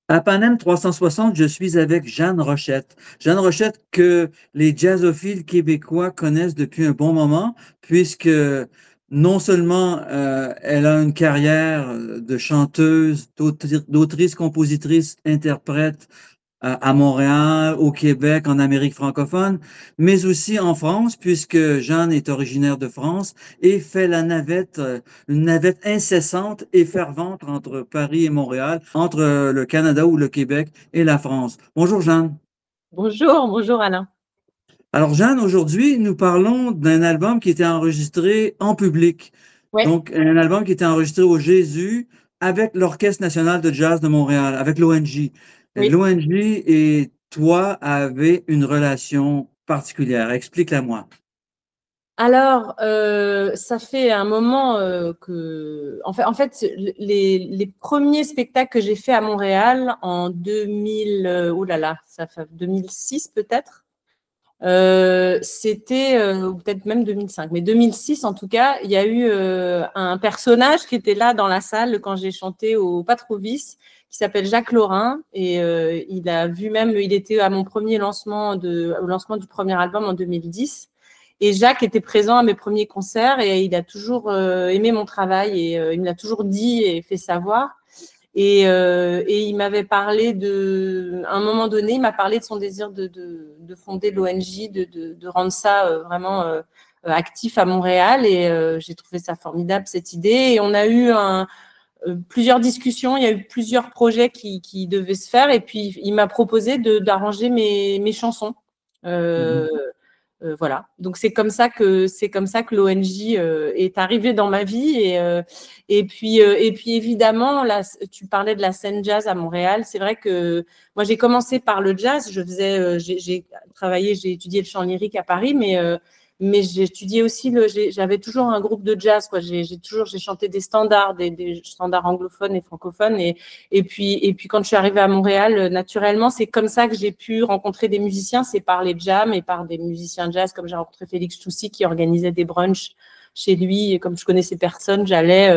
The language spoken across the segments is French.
À Panem 360, je suis avec Jeanne Rochette. Jeanne Rochette que les jazzophiles québécois connaissent depuis un bon moment, puisque non seulement elle a une carrière de chanteuse, d'autrice, compositrice, interprète à Montréal, au Québec, en Amérique francophone, mais aussi en France, puisque Jeanne est originaire de France et fait la navette, une navette incessante et fervente entre Paris et Montréal, entre le Canada ou le Québec et la France. Bonjour Jeanne. Bonjour, bonjour Alain. Alors Jeanne, aujourd'hui, nous parlons d'un album qui était enregistré en public. Ouais, Donc, un album qui était enregistré au Jésus avec l'Orchestre national de jazz de Montréal, avec l'ONJ. oui. L'ONJ et toi avez une relation particulière. Explique-la moi. Alors, ça fait un moment que, en fait, les premiers spectacles que j'ai fait à Montréal en 2000, oh là là, ça fait 2006 peut-être. C'était ou peut-être même 2005, mais 2006 en tout cas, il y a eu un personnage qui était là dans la salle quand j'ai chanté au Patrovis, qui s'appelle Jacques Laurin, et il a vu même, il était à mon premier lancement au lancement du premier album en 2010. Et Jacques était présent à mes premiers concerts et il a toujours aimé mon travail et il me l'a toujours dit et fait savoir. Et il m'avait parlé à un moment donné, il m'a parlé de son désir de fonder l'ONJ, de rendre ça vraiment actif à Montréal. Et j'ai trouvé ça formidable, cette idée. Et on a eu plusieurs discussions, il y a eu plusieurs projets qui devaient se faire. Et puis, il m'a proposé d'arranger mes chansons. Mhm. Euh, voilà. Donc c'est comme ça que l'ONJ est arrivée dans ma vie et puis évidemment là tu parlais de la scène jazz à Montréal. C'est vrai que moi j'ai commencé par le jazz. J'ai travaillé, j'ai étudié le chant lyrique à Paris, mais j'ai étudié aussi j'avais toujours un groupe de jazz quoi. J'ai chanté des standards, des standards anglophones et francophones et puis quand je suis arrivée à Montréal, naturellement, c'est comme ça que j'ai pu rencontrer des musiciens, c'est par les jams et par des musiciens jazz, comme j'ai rencontré Félix Toussy qui organisait des brunchs chez lui. Et comme je connaissais personne, j'allais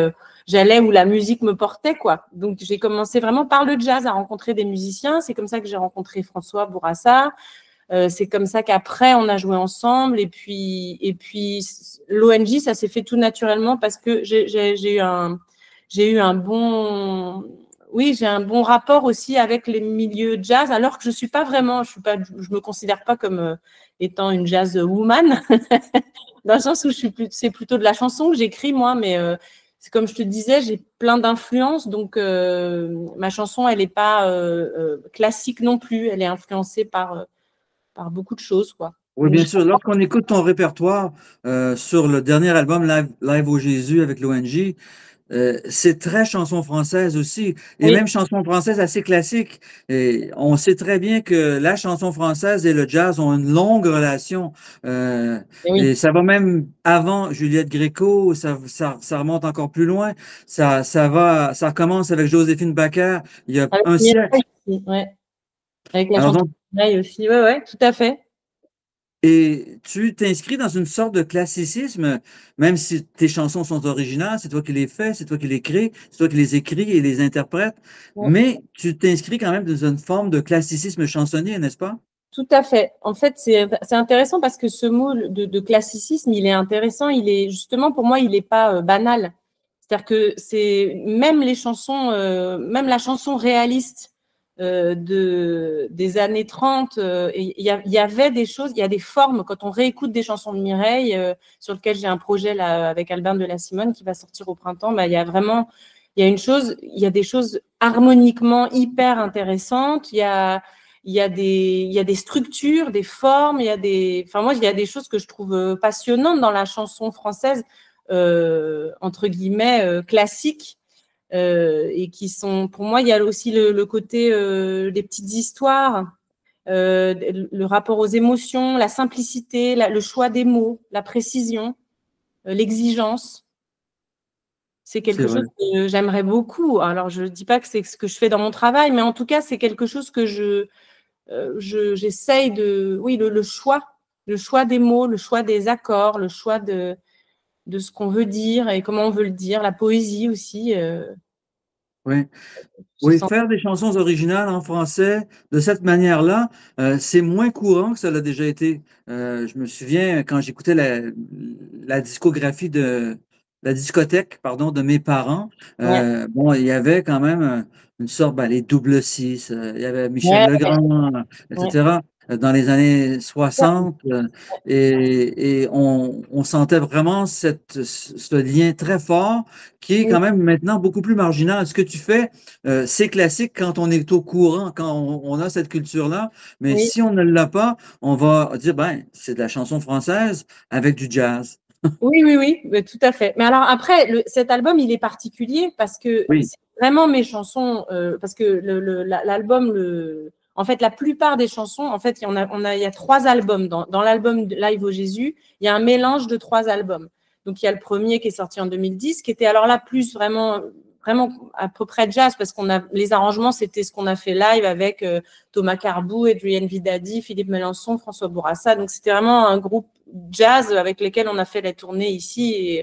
où la musique me portait, quoi. Donc j'ai commencé vraiment par le jazz à rencontrer des musiciens. C'est comme ça que j'ai rencontré François Bourassa. C'est comme ça qu'après on a joué ensemble. Et puis l'ONJ, ça s'est fait tout naturellement parce que j'ai eu un bon, oui, j'ai un bon rapport aussi avec les milieux jazz, alors que je suis pas vraiment, je me considère pas comme étant une jazz woman, dans le sens où c'est plutôt de la chanson que j'écris moi, mais c'est comme je te disais, j'ai plein d'influences, donc ma chanson, elle n'est pas classique non plus, elle est influencée par beaucoup de choses, quoi. Oui, Donc, bien sûr. Lorsqu'on écoute ton répertoire sur le dernier album Live au Jésus avec l'ONJ, c'est très chanson française aussi, et oui, même chanson française assez classique. Et on sait très bien que la chanson française et le jazz ont une longue relation. Euh, oui. et ça va même avant Juliette Gréco, ça remonte encore plus loin. Ça commence avec Joséphine Baker il y a Avec un siècle. Mireille aussi, ouais. Avec la Alors chanson donc, de Mireille aussi, ouais, ouais, tout à fait. et tu t'inscris dans une sorte de classicisme, même si tes chansons sont originales, c'est toi qui les fais, c'est toi qui les crées, c'est toi qui les écris et les interprètes, Ouais. mais tu t'inscris quand même dans une forme de classicisme chansonnier, n'est-ce pas? Tout à fait. En fait, c'est intéressant parce que ce mot de classicisme, il est intéressant. Il est justement, pour moi, il n'est pas banal. C'est-à-dire que c'est même les chansons, même la chanson réaliste des années 30, il y avait des choses, il y a des formes. Quand on réécoute des chansons de Mireille, sur lesquelles j'ai un projet là, avec Albin de la Simone qui va sortir au printemps, bah, il y a des choses harmoniquement hyper intéressantes. Il y a des structures, des formes, enfin moi, il y a des choses que je trouve passionnantes dans la chanson française, entre guillemets, classique, et qui sont, pour moi, il y a aussi le côté des petites histoires, le rapport aux émotions, la simplicité, le choix des mots, la précision, l'exigence. C'est C'est quelque chose vrai. que j'aimerais beaucoup. Alors, je ne dis pas que c'est ce que je fais dans mon travail, mais en tout cas, c'est quelque chose que j'essaye oui, le choix des mots, le choix des accords, le choix de ce qu'on veut dire et comment on veut le dire, la poésie aussi. oui. Ce Oui, sens. faire des chansons originales en français de cette manière-là, c'est moins courant que ça l'a déjà été. Je me souviens quand j'écoutais la discographie la discothèque, pardon, de mes parents. Ouais, Bon, il y avait quand même une sorte, ben, les double six, il y avait Michel ouais, Legrand, ouais. etc. Dans les années 60, et on sentait vraiment ce lien très fort qui est Oui, quand même maintenant beaucoup plus marginal. Ce que tu fais, c'est classique quand on est au courant, quand on a cette culture-là, mais oui. si on ne l'a pas, on va dire, ben, c'est de la chanson française avec du jazz. Oui, oui, oui, tout à fait. Mais alors après, cet album, il est particulier parce que Oui. c'est vraiment mes chansons, parce que l'album, en fait, la plupart des chansons, en fait, il y a 3 albums. Dans l'album Live au Jésus, il y a un mélange de 3 albums. Donc, il y a le premier qui est sorti en 2010, qui était alors là plus vraiment, vraiment à peu près jazz, parce les arrangements, c'était ce qu'on a fait live avec Thomas Carbou, Adrienne Vidadi, Philippe Melançon, François Bourassa. Donc, c'était vraiment un groupe jazz avec lesquels on a fait la tournée ici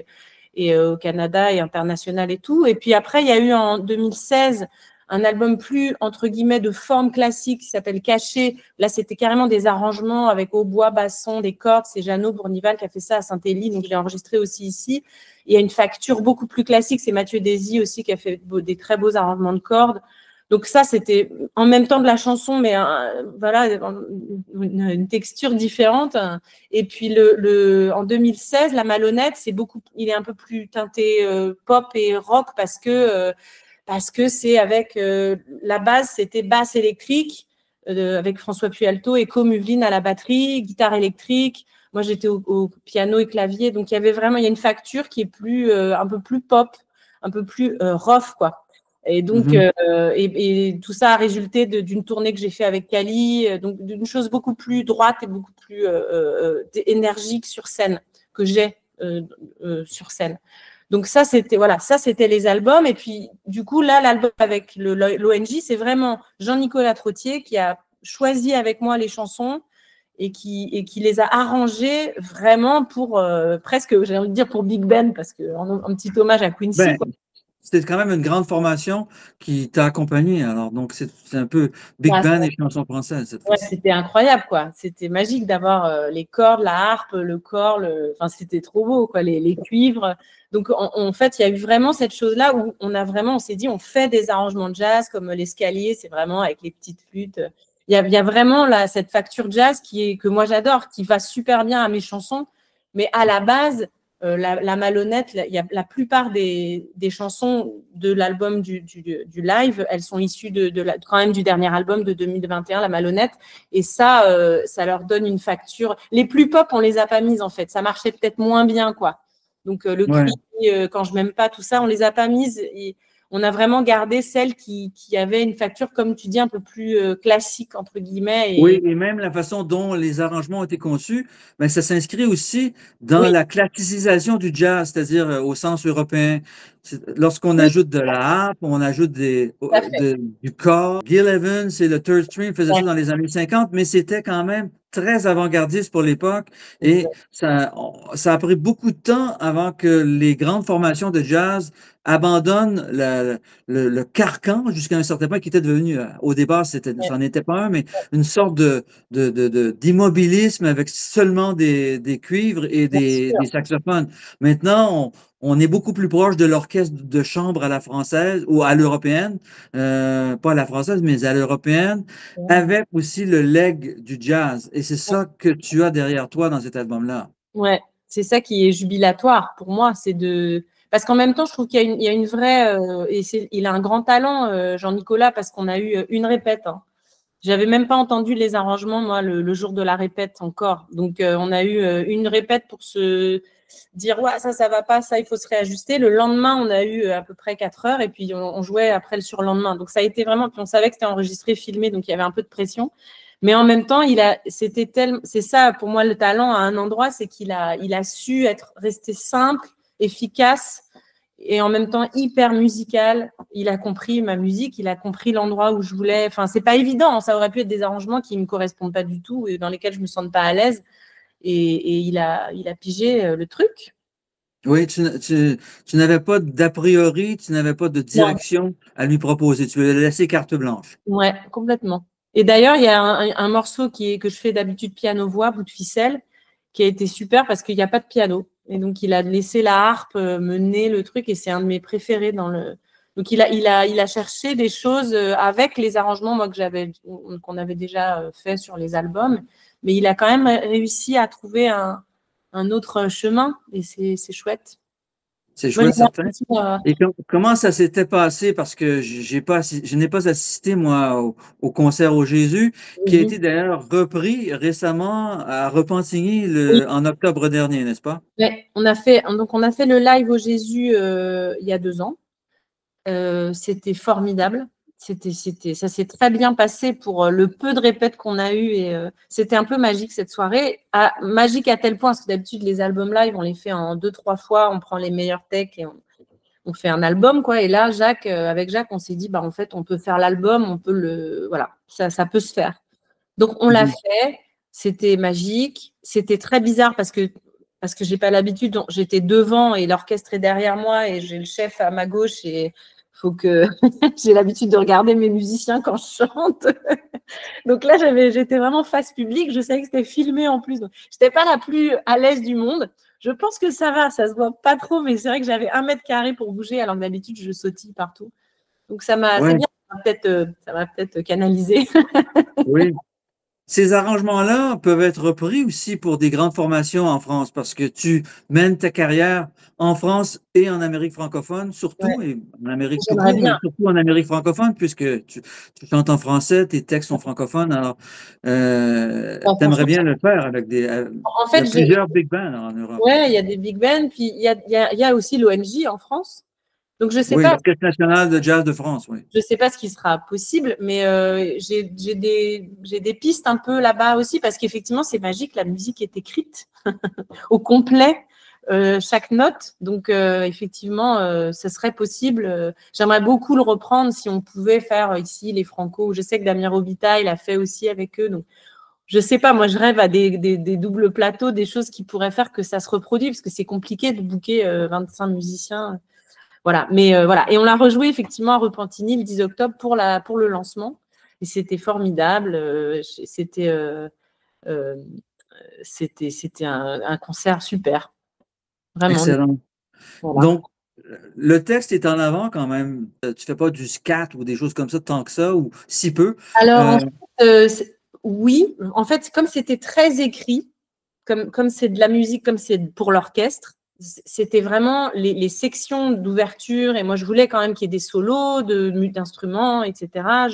et au Canada et international et tout. Et puis après, il y a eu en 2016 un album plus, entre guillemets, de forme classique qui s'appelle Caché. Là, c'était carrément des arrangements avec hautbois, basson, des cordes. C'est Jeannot Bournival qui a fait ça à Saint-Élie, donc je l'ai enregistré aussi ici. Il y a une facture beaucoup plus classique, c'est Mathieu Désy aussi qui a fait des très beaux arrangements de cordes. Donc ça, c'était en même temps de la chanson, mais voilà, une texture différente. Et puis en 2016, La Malhonnête, il est un peu plus teinté pop et rock parce que c'est avec la base, c'était basse électrique avec François Pualto et Muveline à la batterie, guitare électrique. Moi, j'étais au piano et clavier, donc il y a une facture qui est un peu plus pop, un peu plus rough, quoi. Et donc, Mhm. et tout ça a résulté d'une tournée que j'ai fait avec Cali, donc d'une chose beaucoup plus droite et beaucoup plus énergique sur scène que j'ai sur scène. Donc ça, c'était les albums. Et puis, du coup, là, l'album avec l'ONJ, c'est vraiment Jean-Nicolas Trottier qui a choisi avec moi les chansons et qui les a arrangées vraiment pour presque, j'ai envie de dire pour Big Ben, parce que un petit hommage à Quincy, Ben, quoi. c'était quand même une grande formation qui t'a accompagné. Alors, donc, c'est un peu Big Ouais, Band et chansons françaises cette ouais, fois-ci. c'était incroyable, quoi. C'était magique d'avoir les cordes, la harpe, le corps, enfin, c'était trop beau, quoi, les cuivres. Donc, en fait, il y a eu vraiment cette chose-là où on s'est dit, on fait des arrangements de jazz comme l'escalier, c'est vraiment avec les petites flûtes. Il y a vraiment là, cette facture jazz que moi j'adore, qui va super bien à mes chansons. Mais à la base, la Malhonnête, la plupart des chansons de l'album du live, elles sont issues quand même du dernier album de 2021, La Malhonnête. Et ça leur donne une facture. Les plus pop, on les a pas mises en fait. Ça marchait peut-être moins bien, quoi. Donc le Ouais. cri, quand je m'aime pas, tout ça, on les a pas mises. Et on a vraiment gardé celles qui avaient une facture, comme tu dis, un peu plus classique entre guillemets. Oui, Et et même la façon dont les arrangements ont été conçus, ben, ça s'inscrit aussi dans oui, la classicisation du jazz, c'est-à-dire au sens européen. Lorsqu'on oui, ajoute de la harpe, on ajoute tout à fait. du corps. Gil Evans et le Third Stream faisaient Ouais, ça dans les années 50, mais c'était quand même très avant-gardiste pour l'époque et exact. ça a pris beaucoup de temps avant que les grandes formations de jazz abandonnent le carcan jusqu'à un certain point qui était devenu, au départ, Ouais, ça n'était pas un, mais une sorte d'immobilisme avec seulement des cuivres et bien sûr. des saxophones. Maintenant, on est beaucoup plus proche de l'orchestre de chambre à la française ou à l'européenne, pas à la française, mais à l'européenne, avec aussi le leg du jazz. Et c'est ça que tu as derrière toi dans cet album-là. Ouais, c'est ça qui est jubilatoire pour moi, parce qu'en même temps, je trouve qu'il y a une vraie il a un grand talent, Jean-Nicolas, parce qu'on a eu une répète, hein. J'avais même pas entendu les arrangements, moi, le jour de la répète encore. Donc, on a eu une répète pour se dire, ouais, ça va pas, ça, il faut se réajuster. Le lendemain, on a eu à peu près 4 heures et puis on jouait après le surlendemain. Donc, ça a été vraiment, puis on savait que c'était enregistré, filmé, donc il y avait un peu de pression. Mais en même temps, c'est ça pour moi le talent à un endroit, c'est qu'il a su rester simple, efficace et en même temps hyper musical. Il a compris ma musique, il a compris l'endroit où je voulais. Enfin, c'est pas évident, hein. Ça aurait pu être des arrangements qui me correspondent pas du tout et dans lesquels je me sens pas à l'aise. Et il a pigé le truc. Oui, tu n'avais pas d'a priori, tu n'avais pas de Non, direction à lui proposer. Tu lui as laissé carte blanche. ouais, complètement. Et d'ailleurs, il y a un morceau que je fais d'habitude piano-voix, bout de ficelle, qui a été super parce qu'il n'y a pas de piano. Et donc, il a laissé la harpe mener le truc et c'est un de mes préférés dans le. Donc, il a cherché des choses avec les arrangements, moi, qu'on avait déjà fait sur les albums. Mais il a quand même réussi à trouver un autre chemin et c'est chouette. C'est Moi, j'ai chouette, certain. l'impression, Et comment ça s'était passé? Parce que je n'ai pas assisté, moi, au concert au Jésus, qui a été d'ailleurs repris récemment à Repentigny oui. en octobre dernier, n'est-ce pas? Ouais, on a fait le live au Jésus il y a 2 ans. C'était formidable. Ça s'est très bien passé pour le peu de répètes qu'on a eu et c'était un peu magique cette soirée. Magique à tel point, parce que d'habitude, les albums live, on les fait en 2-3 fois, on prend les meilleurs techs et on fait un album, quoi. Et là, avec Jacques, on s'est dit, bah, en fait, on peut faire l'album, voilà, ça peut se faire. Donc, on l'a Mhm. fait. C'était magique. C'était très bizarre parce que j'ai pas l'habitude. J'étais devant et l'orchestre est derrière moi et j'ai le chef à ma gauche et faut que j'ai l'habitude de regarder mes musiciens quand je chante. Donc là, j'étais vraiment face publique. Je savais que c'était filmé en plus. Donc, j'étais pas la plus à l'aise du monde. Je pense que ça va, ça se voit pas trop, mais c'est vrai que j'avais 1 mètre carré pour bouger, alors que d'habitude, je sautille partout. Donc c'est Ouais, bien, ça m'a peut-être canalisé. oui. Ces arrangements-là peuvent être repris aussi pour des grandes formations en France parce que tu mènes ta carrière en France et en Amérique francophone, Ouais, surtout, et en Amérique tout j'aimerais court, mais bien. surtout en Amérique francophone, puisque tu chantes en français, tes textes sont francophones, alors Bah, tu aimerais franchement, bien le faire avec en il y fait, a plusieurs big bands en Europe. ouais, il y a des big bands, puis il y a aussi l'ONJ en France. Donc Oui, l'Orchestre national de jazz de France, oui. je sais pas ce qui sera possible, mais j'ai des pistes un peu là-bas aussi parce qu'effectivement, c'est magique, la musique est écrite au complet. Chaque note. Donc, effectivement, ce serait possible. J'aimerais beaucoup le reprendre si on pouvait faire ici les Franco. Je sais que Damien Robitaille l'a fait aussi avec eux. Donc, je sais pas, moi, je rêve à des doubles plateaux, des choses qui pourraient faire que ça se reproduise, parce que c'est compliqué de booker 25 musiciens. Voilà. Mais voilà. Et on l'a rejoué effectivement à Repentigny le 10 octobre pour le lancement. Et c'était formidable. Euh, c'était un concert super. Vraiment. Excellent. Voilà. Donc, le texte est en avant quand même. Tu fais pas du scat ou des choses comme ça tant que ça, ou si peu. Alors, en Euh, fait, oui. En fait, comme c'était très écrit, comme c'est de la musique, comme c'est pour l'orchestre, c'était vraiment les sections d'ouverture. Et moi, je voulais quand même qu'il y ait des solos d'instruments, etc.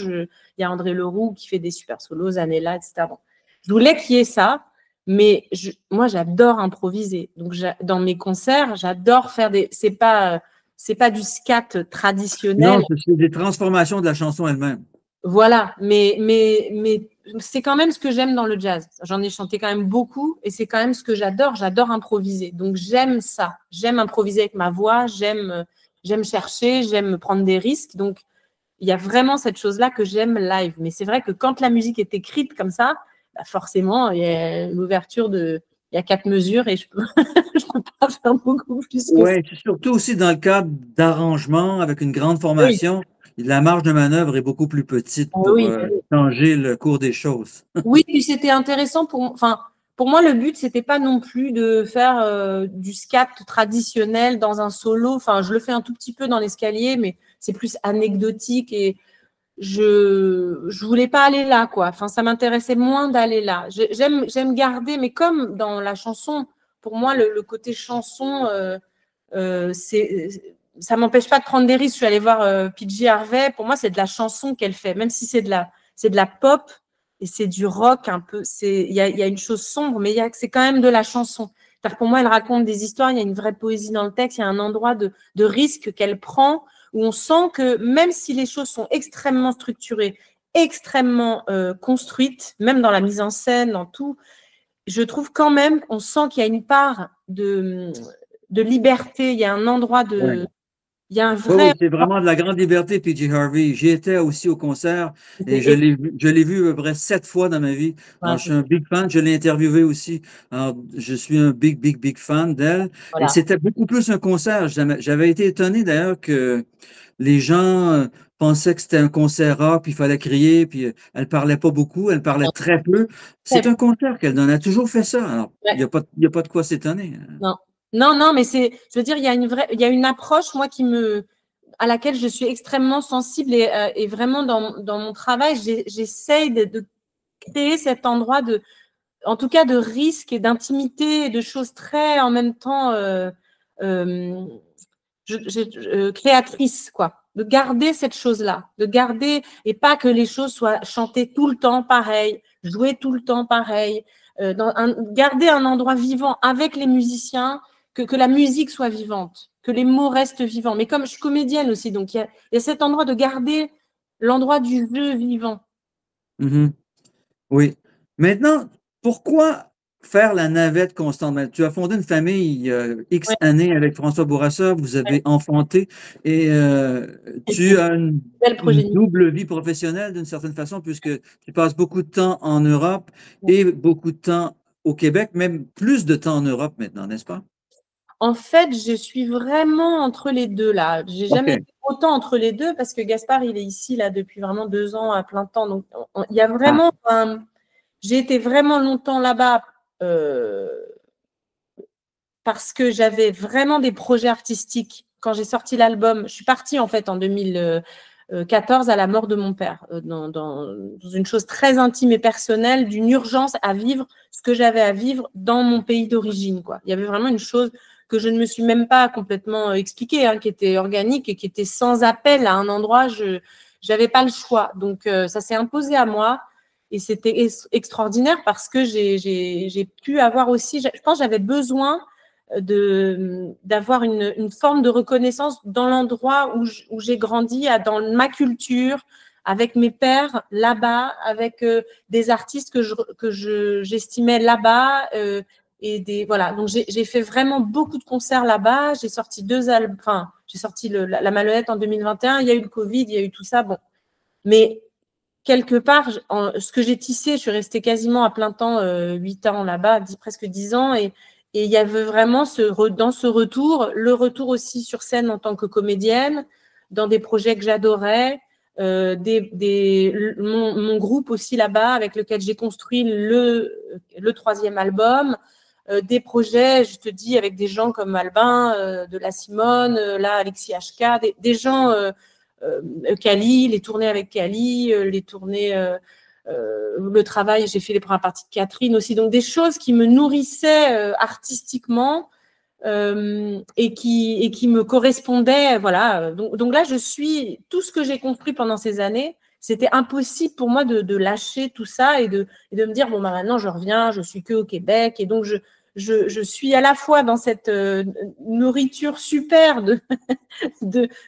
Il y a André Leroux qui fait des super solos, Zanella, etc. Bon. Je voulais qu'il y ait ça, mais moi, j'adore improviser. Donc, dans mes concerts, j'adore faire des. C'est pas du scat traditionnel. non, c'est des transformations de la chanson elle-même. Voilà, mais c'est quand même ce que j'aime dans le jazz. J'en ai chanté quand même beaucoup et c'est quand même ce que j'adore. J'adore improviser. Donc j'aime ça. J'aime improviser avec ma voix. J'aime chercher. J'aime prendre des risques. Donc il y a vraiment cette chose-là que j'aime live. Mais c'est vrai que quand la musique est écrite comme ça, bah forcément, il y a l'ouverture il y a 4 mesures et je peux, je peux pas faire beaucoup plus que ça. Oui, surtout aussi dans le cadre d'arrangements avec une grande Oui, formation, la marge de manœuvre est beaucoup plus petite pour oui. changer le cours des choses. Oui, puis c'était intéressant pour moi, le but, c'était pas non plus de faire du scat traditionnel dans un solo. Enfin, je le fais un tout petit peu dans l'escalier, mais c'est plus anecdotique et je voulais pas aller là, quoi. Enfin, ça m'intéressait moins d'aller là. J'aime garder, mais comme dans la chanson, pour moi, le côté chanson, ça m'empêche pas de prendre des risques. Je suis allée voir PJ Harvey. Pour moi, c'est de la chanson qu'elle fait, même si c'est de la pop et c'est du rock un peu. Il y a une chose sombre, mais c'est quand même de la chanson. Pour moi, elle raconte des histoires. Il y a une vraie poésie dans le texte. Il y a un endroit de risque qu'elle prend où on sent que même si les choses sont extrêmement structurées, extrêmement construites, même dans la mise en scène, dans tout, je trouve quand même, on sent qu'il y a une part de liberté, il y a un endroit Ouais. Il y a un Oui, vrai… oui, c'est vraiment de la grande liberté, PJ Harvey. J'y étais aussi au concert et Et, je l'ai vu à peu près 7 fois dans ma vie. Alors, je suis un big fan. Je l'ai interviewé aussi. Alors, je suis un big fan d'elle. Et voilà. c'était beaucoup plus un concert. J'avais été étonné d'ailleurs que les gens pensaient que c'était un concert rock, puis il fallait crier, puis elle parlait pas beaucoup, elle parlait très peu. C'est un concert qu'elle donne. Elle a toujours fait ça. Alors, Ouais. il y a pas de quoi s'étonner. Non, non, non, mais c'est, je veux dire, il y a une approche, moi, à laquelle je suis extrêmement sensible et vraiment dans mon travail, j'essaye de créer cet endroit en tout cas, de risque et d'intimité et de choses très, en même temps, euh, créatrices, quoi. De garder cette chose-là, de garder, et pas que les choses soient chantées tout le temps pareil, jouées tout le temps pareil, garder un endroit vivant avec les musiciens, que la musique soit vivante, que les mots restent vivants. Mais comme je suis comédienne aussi, donc il y a cet endroit de garder l'endroit du jeu vivant. Mhm. Oui. Maintenant, pourquoi faire la navette constante? Ben, tu as fondé une famille il y a Ouais, X années avec François Bourassa, vous ouais. avez enfanté et Et c'est tu une as belle une progéniture. double vie professionnelle d'une certaine façon, puisque tu passes beaucoup de temps en Europe et beaucoup de temps au Québec, même plus de temps en Europe maintenant, n'est-ce pas? En fait, je suis vraiment entre les deux là. J'ai jamais OK. été autant entre les deux parce que Gaspard, il est ici là depuis vraiment 2 ans à plein temps. Donc, il y a Ah, vraiment j'ai été vraiment longtemps là-bas euh, parce que j'avais vraiment des projets artistiques. Quand j'ai sorti l'album, je suis partie en fait en 2014 à la mort de mon père, dans une chose très intime et personnelle, d'une urgence à vivre ce que j'avais à vivre dans mon pays d'origine, quoi. Il y avait vraiment une chose que je ne me suis même pas complètement expliquée, hein, qui était organique et qui était sans appel à un endroit. Je n'avais pas le choix. Donc, ça s'est imposé à moi. Et c'était extraordinaire parce que j'ai pu avoir aussi, je pense, j'avais besoin d'avoir une forme de reconnaissance dans l'endroit où j'ai grandi, dans ma culture, avec mes pères là-bas, avec des artistes j'estimais là-bas. Voilà. Donc, j'ai fait vraiment beaucoup de concerts là-bas. J'ai sorti 2 albums. Enfin, j'ai sorti la Malhonnête en 2021. Il y a eu le Covid, il y a eu tout ça. Bon. Mais quelque part, ce que j'ai tissé, je suis restée quasiment à plein temps, 8 ans là-bas, presque 10 ans. Et il y avait vraiment dans ce retour, le retour aussi sur scène en tant que comédienne, dans des projets que j'adorais, mon groupe aussi là-bas, avec lequel j'ai construit le troisième album, des projets, je te dis, avec des gens comme Albin, de La Simone, là, Alexis HK, des gens… Cali, les tournées avec Cali, les tournées, le travail, j'ai fait les premières parties de Catherine aussi, donc des choses qui me nourrissaient artistiquement et qui me correspondaient, voilà. Donc là, tout ce que j'ai construit pendant ces années, c'était impossible pour moi de lâcher tout ça et de me dire, bon, bah, maintenant, je reviens, je suis que au Québec. Et donc, je suis à la fois dans cette nourriture super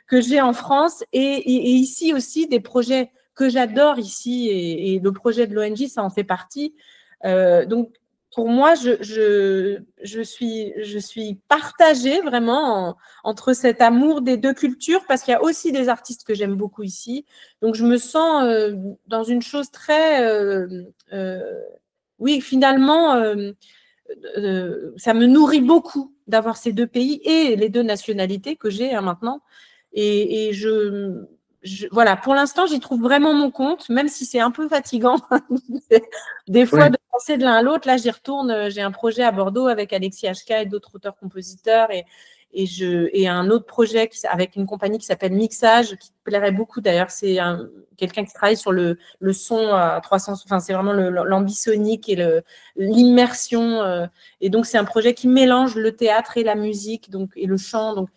que j'ai en France et ici aussi des projets que j'adore ici et le projet de l'ONG, ça en fait partie. Donc, pour moi, je suis partagée vraiment entre cet amour des deux cultures parce qu'il y a aussi des artistes que j'aime beaucoup ici. Donc, je me sens dans une chose très… oui, finalement, ça me nourrit beaucoup d'avoir ces deux pays et les deux nationalités que j'ai maintenant. Et voilà, pour l'instant, j'y trouve vraiment mon compte, même si c'est un peu fatigant des fois oui. de passer de l'un à l'autre. Là, j'y retourne. J'ai un projet à Bordeaux avec Alexis HK et d'autres auteurs-compositeurs et un autre projet avec une compagnie qui s'appelle Mixage, qui te plairait beaucoup d'ailleurs. C'est quelqu'un qui travaille sur le son à 300, enfin, c'est vraiment l'ambisonique et l'immersion. Et donc, c'est un projet qui mélange le théâtre et la musique et le chant. Donc,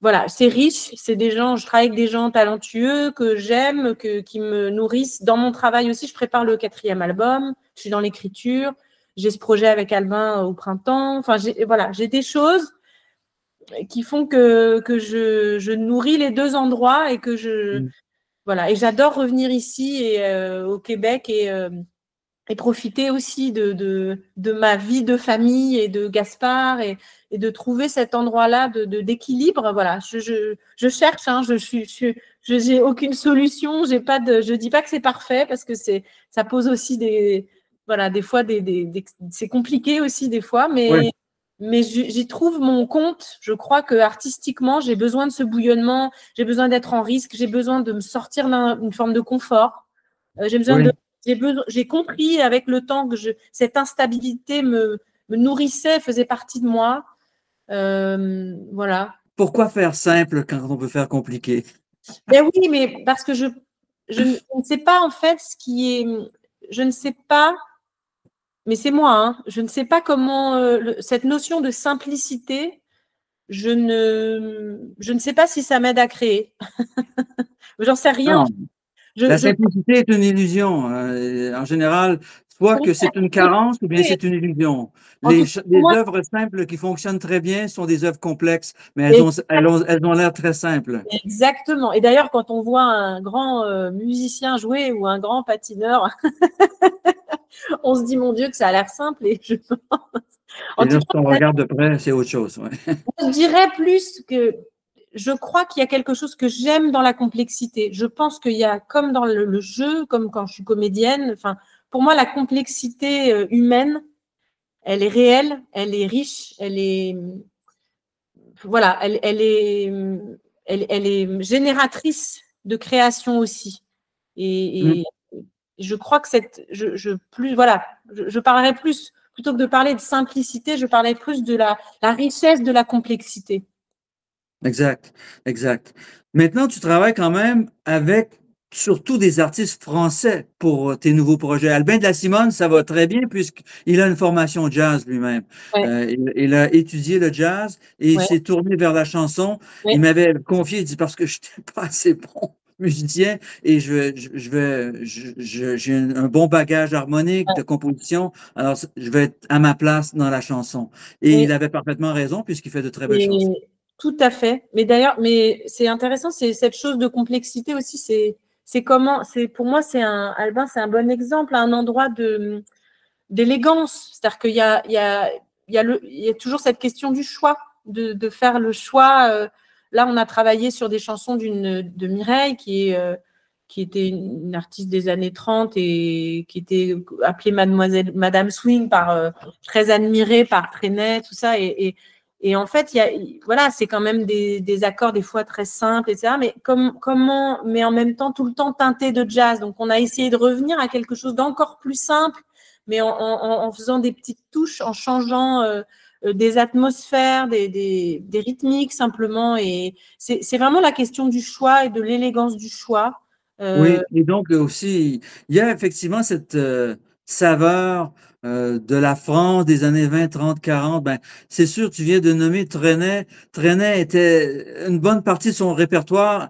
voilà, c'est riche, je travaille avec des gens talentueux que j'aime, qui me nourrissent. Dans mon travail aussi, je prépare le 4e album, je suis dans l'écriture, j'ai ce projet avec Albin au printemps. Enfin, j'ai des choses qui font que je nourris les deux endroits voilà, et j'adore revenir ici au Québec et profiter aussi de ma vie de famille et de Gaspard et de trouver cet endroit-là d'équilibre. Voilà, je cherche, hein, je n'ai aucune solution, je dis pas que c'est parfait parce que ça pose aussi des fois c'est compliqué aussi des fois, Ouais. mais j'y trouve mon compte. Je crois que artistiquement, j'ai besoin de ce bouillonnement, j'ai besoin d'être en risque, j'ai besoin de me sortir d'une forme de confort. Oui. J'ai compris avec le temps que cette instabilité me nourrissait, faisait partie de moi. Voilà. Pourquoi faire simple quand on peut faire compliqué? Ben oui, mais parce que je ne sais pas en fait ce qui est. Je ne sais pas, mais c'est moi, hein, je ne sais pas comment cette notion de simplicité, je ne sais pas si ça m'aide à créer. J'en sais rien. Non, la Je simplicité est une illusion. En général, soit pour que c'est une carence ou bien moi, c'est une illusion. en tout cas, pour Les moi, œuvres simples qui fonctionnent très bien sont des œuvres complexes, mais c'est elles ont l'air très simples. exactement. Et d'ailleurs, quand on voit un grand musicien jouer ou un grand patineur, on se dit, mon Dieu, que ça a l'air simple. En Et tout lorsqu'on cas, regarde de près, c'est autre chose. Ouais. je dirais plus que je crois qu'il y a quelque chose que j'aime dans la complexité. Je pense qu'il y a, comme dans le jeu, comme quand je suis comédienne, enfin, pour moi, la complexité humaine, elle est réelle, elle est riche, elle est, voilà, elle est génératrice de création aussi. Mm. Et je crois que voilà, je parlerais plus, plutôt que de parler de simplicité, je parlerais plus de la richesse de la complexité. Exact, exact. Maintenant, tu travailles quand même avec surtout des artistes français pour tes nouveaux projets. Albin de la Simone, ça va très bien puisqu'il a une formation jazz lui-même. Ouais, Il a étudié le jazz et il ouais, s'est tourné vers la chanson. Il ouais. m'avait confié, il dit, parce que je n'étais pas assez bon musicien et j'ai un bon bagage harmonique de composition, alors je vais être à ma place dans la chanson. Et Et, il avait parfaitement raison puisqu'il fait de très belles chansons. et tout à fait. Mais d'ailleurs, mais c'est intéressant, c'est cette chose de complexité aussi. Pour moi, Albin, c'est un bon exemple, un endroit d'élégance. C'est-à-dire il y a toujours cette question du choix, de faire le choix. Là, on a travaillé sur des chansons de Mireille, qui était une artiste des années 30 et qui était appelée Madame Swing, très admirée par Trenet, tout ça. Et en fait, voilà, c'est quand même des accords des fois très simples, etc. Mais en même temps, tout le temps teinté de jazz. Donc, on a essayé de revenir à quelque chose d'encore plus simple, mais en faisant des petites touches, en changeant des atmosphères, des rythmiques simplement. Et c'est vraiment la question du choix et de l'élégance du choix. Oui, et donc aussi, il y a effectivement cette saveur de la France des années 20, 30, 40. Ben, c'est sûr, tu viens de nommer Trenet. Trenet était une bonne partie de son répertoire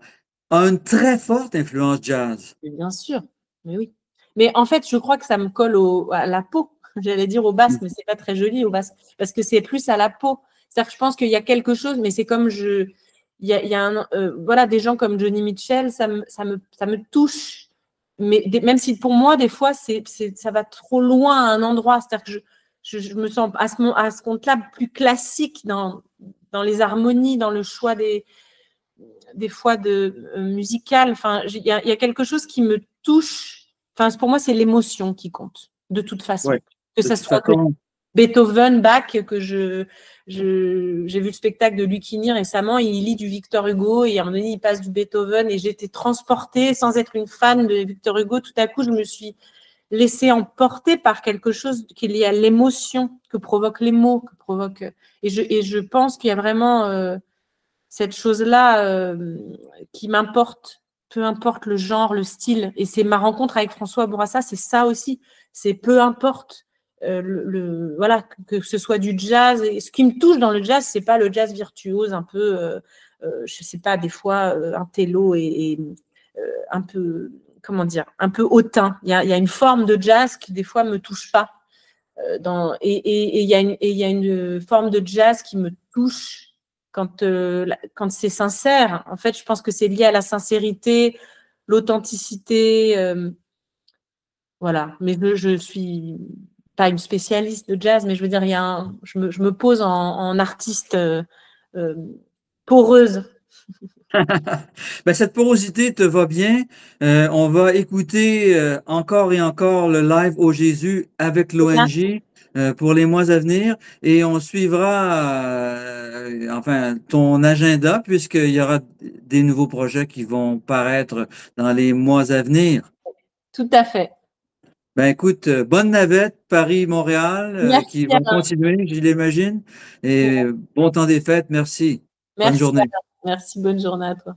a une très forte influence jazz. Bien sûr, mais oui. Mais en fait, je crois que ça me colle à la peau. J'allais dire au basque, mais c'est pas très joli au basque, parce que c'est plus à la peau. C'est-à-dire que je pense qu'il y a quelque chose, mais c'est comme il y a voilà, des gens comme Johnny Mitchell, ça me touche. Mais même si pour moi, des fois, ça va trop loin à un endroit. C'est-à-dire que je me sens à ce compte-là plus classique dans les harmonies, dans le choix des fois musicales. Enfin, il y a quelque chose qui me touche. Enfin, pour moi, c'est l'émotion qui compte, de toute Oui, façon. Que de ça toute soit que façon, Beethoven, Bach, j'ai vu le spectacle de Lucchini récemment, il lit du Victor Hugo et à un moment donné, il passe du Beethoven et j'étais transportée sans être une fan de Victor Hugo. Tout à coup, je me suis laissée emporter par quelque chose qui est lié à l'émotion que provoquent les mots, et je pense qu'il y a vraiment cette chose-là qui m'importe, peu importe le genre, le style. Et c'est ma rencontre avec François Bourassa, c'est ça aussi. C'est peu importe voilà, que ce soit du jazz. Et ce qui me touche dans le jazz, c'est pas le jazz virtuose, un peu, je sais pas, des fois un télo et un peu, comment dire, un peu hautain. Il y a une forme de jazz qui des fois me touche pas. Et il y a une forme de jazz qui me touche quand c'est sincère. En fait, je pense que c'est lié à la sincérité, l'authenticité. Voilà. Mais je suis pas une spécialiste de jazz, mais je veux dire, je me pose en artiste poreuse. Ben, cette porosité te va bien. On va écouter encore et encore le live au Jésus avec l'ONG pour les mois à venir et on suivra enfin ton agenda puisqu'il y aura des nouveaux projets qui vont paraître dans les mois à venir. Tout à fait. Ben écoute, bonne navette Paris-Montréal qui Merci, va Alain. continuer, je l'imagine. Et bon temps des fêtes, merci. Bonne Merci, journée. Alain. Merci, bonne journée à toi.